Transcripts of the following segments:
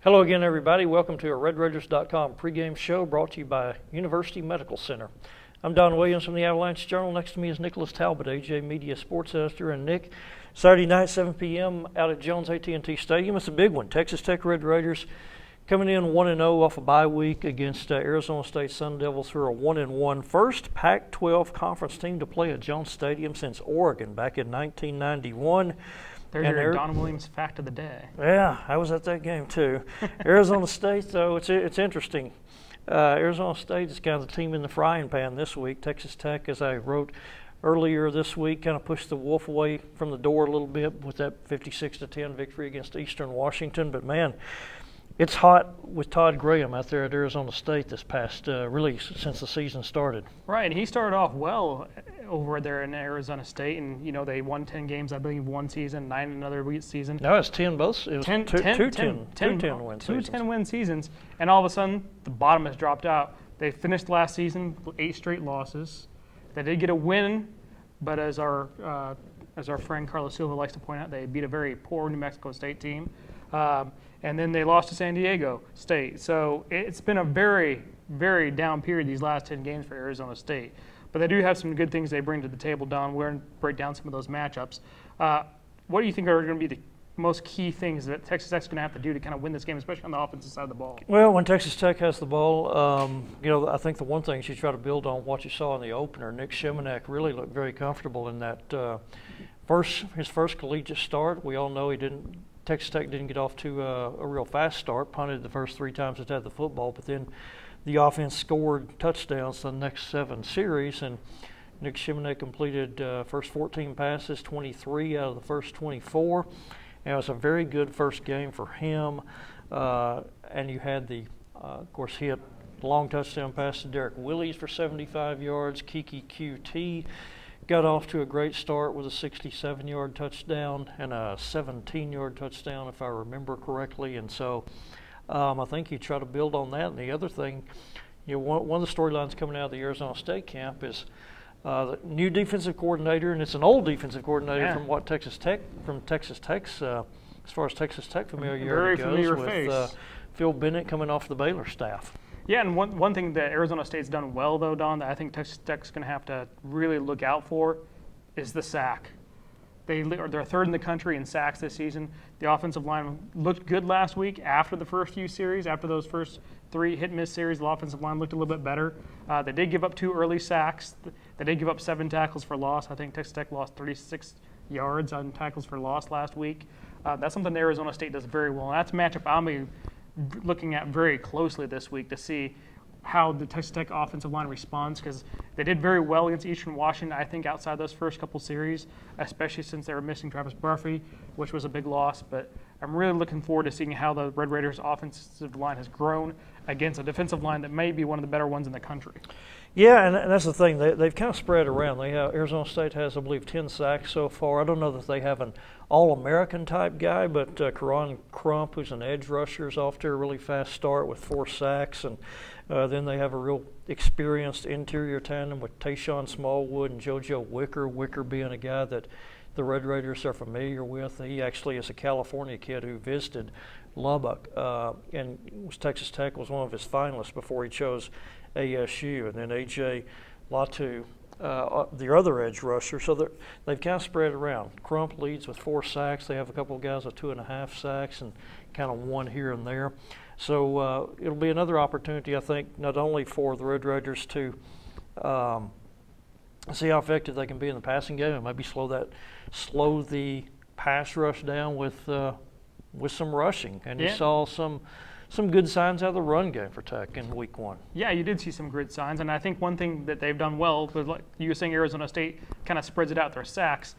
Hello again, everybody. Welcome to a RedRaiders.com pregame show brought to you by University Medical Center. I'm Don Williams from the Avalanche Journal. Next to me is Nicholas Talbot, AJ Media Sports Editor. And Nick, Saturday night, 7 p.m. out at Jones AT&T Stadium. It's a big one. Texas Tech Red Raiders coming in 1-0 off a bye week against Arizona State Sun Devils, who are 1-1. First Pac-12 conference team to play at Jones Stadium since Oregon back in 1991. There's your Don Williams fact of the day. Yeah, I was at that game too. Arizona State, though, it's interesting. Arizona State is kind of the team in the frying pan this week. Texas Tech, as I wrote earlier this week, kind of pushed the wolf away from the door a little bit with that 56-10 victory against Eastern Washington. But man, it's hot with Todd Graham out there at Arizona State this past, really since the season started. Right, and he started off well over there in Arizona State, and you know they won 10 games, I believe, one season, 9 another season. No, it's 10 both. It was 10 win seasons. 10 win seasons, and all of a sudden the bottom has dropped out. They finished last season with 8 straight losses. They did get a win, but as our friend Carlos Silva likes to point out, they beat a very poor New Mexico State team. And then they lost to San Diego State. So it's been a very, very down period these last 10 games for Arizona State. But they do have some good things they bring to the table, Don. We're going to break down some of those matchups. What do you think are going to be the most key things that Texas Tech's going to have to do to kind of win this game, especially on the offensive side of the ball? Well, when Texas Tech has the ball, I think the one thing is you try to build on what you saw in the opener. Nick Shimonek really looked very comfortable in that his first collegiate start. We all know Texas Tech didn't get off to a real fast start, punted the first 3 times it had the football, but then the offense scored touchdowns the next 7 series, and Nick Shimonek completed first 14 passes, 23 out of the first 24. And it was a very good first game for him. And you had of course, he had a long touchdown pass to Derek Willies for 75 yards. Kiki QT got off to a great start with a 67-yard touchdown and a 17-yard touchdown, if I remember correctly. And so I think you try to build on that. And the other thing, one of the storylines coming out of the Arizona State camp is the new defensive coordinator, and it's an old defensive coordinator from Texas Tech's, as far as Texas Tech familiarity goes, with Phil Bennett coming off the Baylor staff. Yeah, and one thing that Arizona State's done well, though, Don, that I think Texas Tech's going to have to really look out for is the sack. They're third in the country in sacks this season. The offensive line looked good last week after the first few series. After those first 3 hit-miss series, the offensive line looked a little bit better. They did give up 2 early sacks. They did give up 7 tackles for loss. I think Texas Tech lost 36 yards on tackles for loss last week. That's something that Arizona State does very well. And that's a matchup I'll be looking at very closely this week to see how the Texas Tech offensive line responds, because they did very well against Eastern Washington, I think, outside those first couple series, especially since they were missing Travis Murphy, which was a big loss. But I'm really looking forward to seeing how the Red Raiders offensive line has grown against a defensive line that may be one of the better ones in the country. Yeah, and that's the thing. They've kind of spread around. Arizona State has, I believe, 10 sacks so far. I don't know that they have an All-American type guy, but Karan Crump, who's an edge rusher, is off to a really fast start with 4 sacks. And then they have a real experienced interior tandem with Tayshawn Smallwood and JoJo Wicker. Wicker being a guy that the Red Raiders are familiar with. He actually is a California kid who visited Lubbock, and Texas Tech was one of his finalists before he chose ASU. And then A.J. Latu, the other edge rusher. So they've kind of spread around. Crump leads with 4 sacks. They have a couple of guys with 2.5 sacks and kind of 1 here and there. So it'll be another opportunity, I think, not only for the Red Raiders to see how effective they can be in the passing game and maybe slow the pass rush down with some rushing. And you saw some good signs out of the run game for Tech in week 1. Yeah, you did see some good signs, and I think one thing that they've done well, was like you were saying, Arizona State kind of spreads it out their sacks.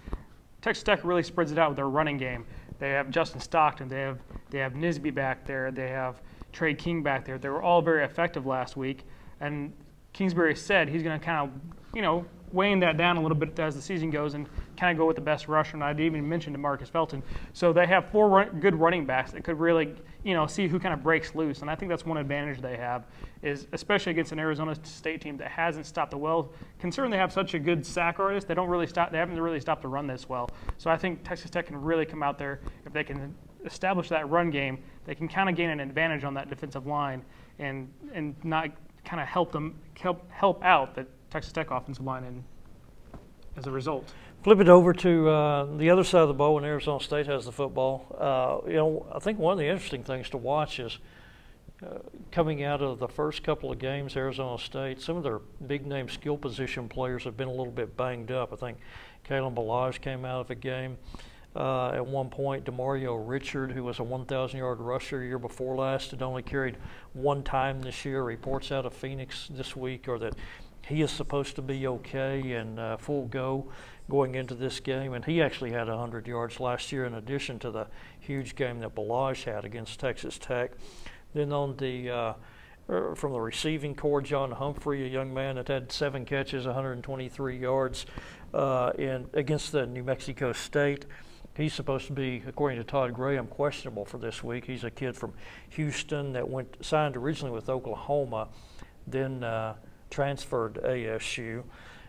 Texas Tech really spreads it out with their running game. They have Justin Stockton, they have Nisby back there, they have Trey King back there. They were all very effective last week, and Kingsbury said he's going to kind of, weighing that down a little bit as the season goes and kind of go with the best rusher. And I'd even mentioned Marcus Felton. So they have 4 good running backs that could really, see who kind of breaks loose. And I think that's one advantage they have, is especially against an Arizona State team that hasn't stopped the well. Considering they have such a good sack artist, they haven't really stopped the run this well. So I think Texas Tech can really come out there if they can establish that run game, they can kind of gain an advantage on that defensive line and not kind of help out the Texas Tech offensive line and as a result. Flip it over to the other side of the ball when Arizona State has the football. I think one of the interesting things to watch is coming out of the first couple of games, Arizona State, some of their big-name skill position players have been a little bit banged up. I think Kalen Ballage came out of a game at one point. DeMario Richard, who was a 1,000-yard rusher year before last, had only carried one time this year. Reports out of Phoenix this week are that he is supposed to be okay and full go going into this game, and he actually had 100 yards last year in addition to the huge game that Ballage had against Texas Tech. Then on the from the receiving corps, John Humphrey, a young man that had 7 catches, 123 yards against the New Mexico State. He's supposed to be, according to Todd Graham, questionable for this week. He's a kid from Houston that signed originally with Oklahoma, then transferred to ASU.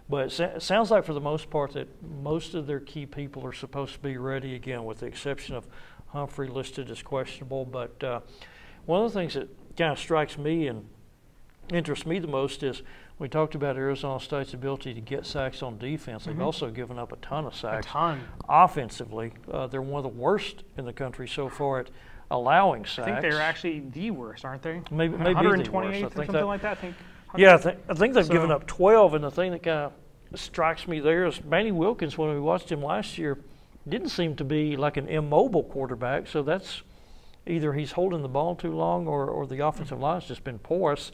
But it sounds like for the most part that most of their key people are supposed to be ready again, with the exception of Humphrey listed as questionable. But one of the things that kind of strikes me and interests me the most is we talked about Arizona State's ability to get sacks on defense. They've also given up a ton of sacks. A ton. Offensively, they're one of the worst in the country so far at allowing sacks. I think they're actually the worst, aren't they? Maybe 128th the worst. or something like that. I think they've given up 12, and the thing that kind of strikes me there is Manny Wilkins, when we watched him last year, didn't seem to be like an immobile quarterback, so that's either he's holding the ball too long or the offensive line's just been porous.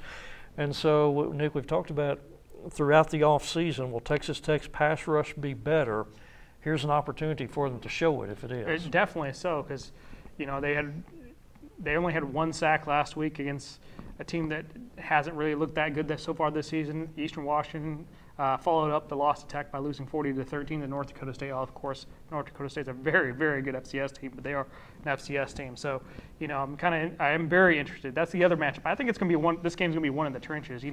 And so, Nick, we've talked about throughout the offseason, will Texas Tech's pass rush be better? Here's an opportunity for them to show it if it is. It definitely so, because they only had 1 sack last week against a team that hasn't really looked that good so far this season. Eastern Washington followed up the loss to Tech by losing 40-13 to North Dakota State. Of course, North Dakota State's a very, very good FCS team, but they are an FCS team. So, I am very interested. That's the other matchup. I think it's going to be one. This game's going to be won in the trenches.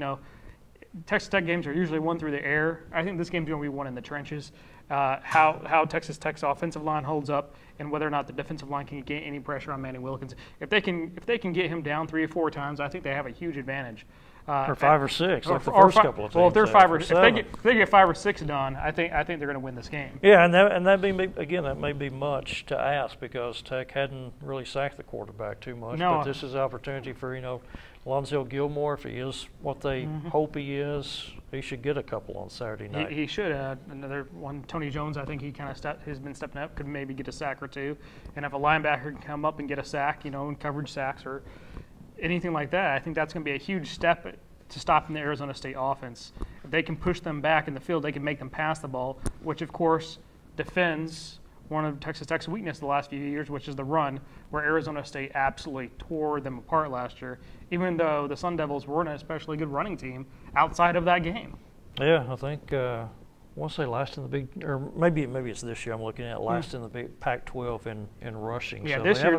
Texas Tech games are usually won through the air. I think this game's going to be won in the trenches. How Texas Tech's offensive line holds up, and whether or not the defensive line can get any pressure on Manny Wilkins. If they can get him down 3 or 4 times, I think they have a huge advantage. Or 5 or 6, like the first couple of teams. Well, if they're 5 or if they get 5 or 6 done, I think they're going to win this game. Yeah, and that may be much to ask because Tech hadn't really sacked the quarterback too much. No. But this is an opportunity for Lonzo Gilmore, if he is what they hope he is, he should get a couple on Saturday night. He should. Another one, Tony Jones, I think he kind of has been stepping up, could maybe get a sack or 2. And if a linebacker can come up and get a sack, in coverage sacks or anything like that, I think that's going to be a huge step to stopping the Arizona State offense. If they can push them back in the field, they can make them pass the ball, which of course defends one of Texas Tech's weakness the last few years, which is the run, where Arizona State absolutely tore them apart last year, even though the Sun Devils weren't an especially good running team outside of that game. Yeah, I think I want to say last in the big, or maybe it's this year I'm looking at, last in the big Pac-12 in rushing. Yeah, so this year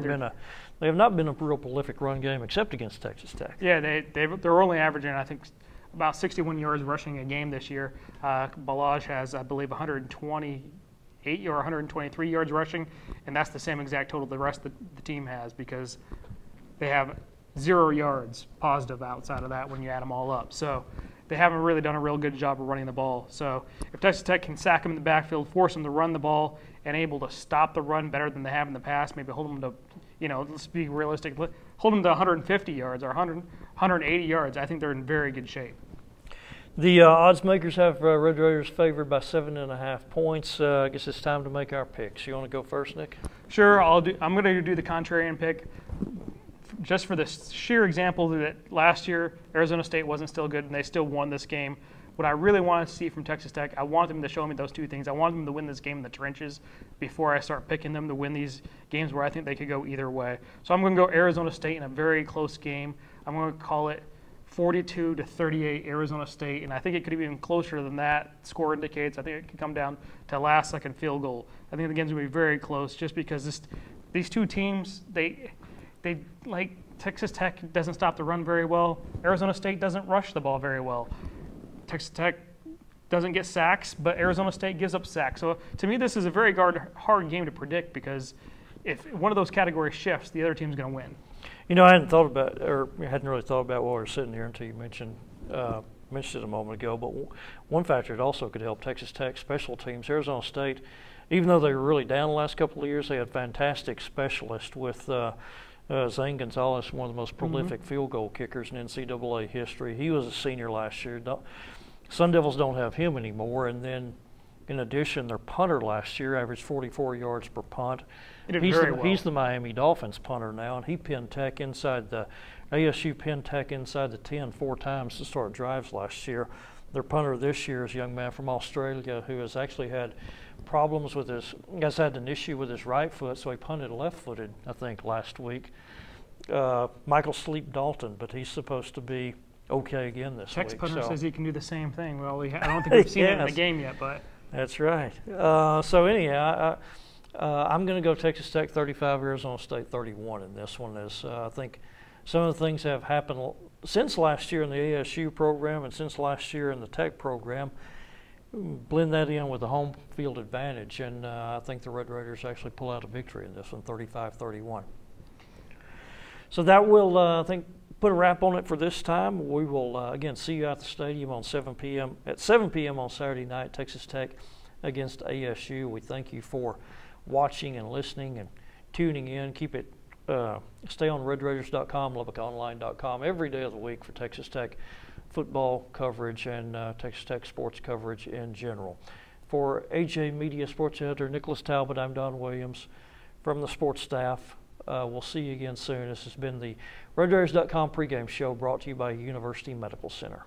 they have not been a real prolific run game except against Texas Tech. Yeah, they're only averaging, I think, about 61 yards rushing a game this year. Ballage has, I believe, 128 or 123 yards rushing, and that's the same exact total the rest of the team has because they have 0 yards positive outside of that when you add them all up. So they haven't really done a real good job of running the ball. So if Texas Tech can sack them in the backfield, force them to run the ball, and able to stop the run better than they have in the past, maybe hold them to, let's be realistic, hold them to 150 yards or 180 yards, I think they're in very good shape. The odds makers have Red Raiders favored by 7.5 points. I guess it's time to make our picks. You want to go first, Nick? Sure, I'm going to do the contrarian pick. Just for the sheer example that last year Arizona State wasn't still good and they still won this game. What I really want to see from Texas Tech, I want them to show me those 2 things. I want them to win this game in the trenches before I start picking them to win these games where I think they could go either way. So I'm going to go Arizona State in a very close game. I'm going to call it 42-38 Arizona State, and I think it could be even closer than that. Score indicates. I think it could come down to last-second field goal. I think the game's going to be very close just because these 2 teams, they like Texas Tech doesn't stop the run very well. Arizona State doesn't rush the ball very well. Texas Tech doesn't get sacks, but Arizona State gives up sacks. So to me, this is a very hard game to predict because if one of those categories shifts, the other team's going to win. You know, I hadn't really thought about while we were sitting here until you mentioned it a moment ago. But one factor that also could help Texas Tech special teams, Arizona State, even though they were really down the last couple of years, they had fantastic specialists with Zane Gonzalez, one of the most prolific field goal kickers in NCAA history. He was a senior last year. Sun Devils don't have him anymore, and then in addition, their punter last year averaged 44 yards per punt. He's the Miami Dolphins punter now, and he pinned Tech inside the ASU pinned Tech inside the 10 4 times to start drives last year. Their punter this year is a young man from Australia who has actually had problems with had an issue with his right foot, so he punted left-footed, I think, last week. Michael Sleep Dalton, but he's supposed to be okay again this week. Tech's punter says he can do the same thing. Well, I don't think we've seen it in the game yet, but. That's right. So anyhow, I'm going to go Texas Tech 35, Arizona State 31 in this one. I think some of the things have happened since last year in the ASU program and since last year in the Tech program. Blend that in with the home field advantage, and I think the Red Raiders actually pull out a victory in this one, 35-31. So that will, I think, put a wrap on it for this time. We will, again, see you at the stadium on 7 p.m. on Saturday night, Texas Tech against ASU. We thank you for watching and listening and tuning in. Keep it, stay on RedRaiders.com, LubbockOnline.com every day of the week for Texas Tech football coverage and Texas Tech sports coverage in general. For AJ Media Sports Editor Nicholas Talbot, I'm Don Williams from the sports staff. We'll see you again soon. This has been the RedRaiders.com pregame show brought to you by University Medical Center.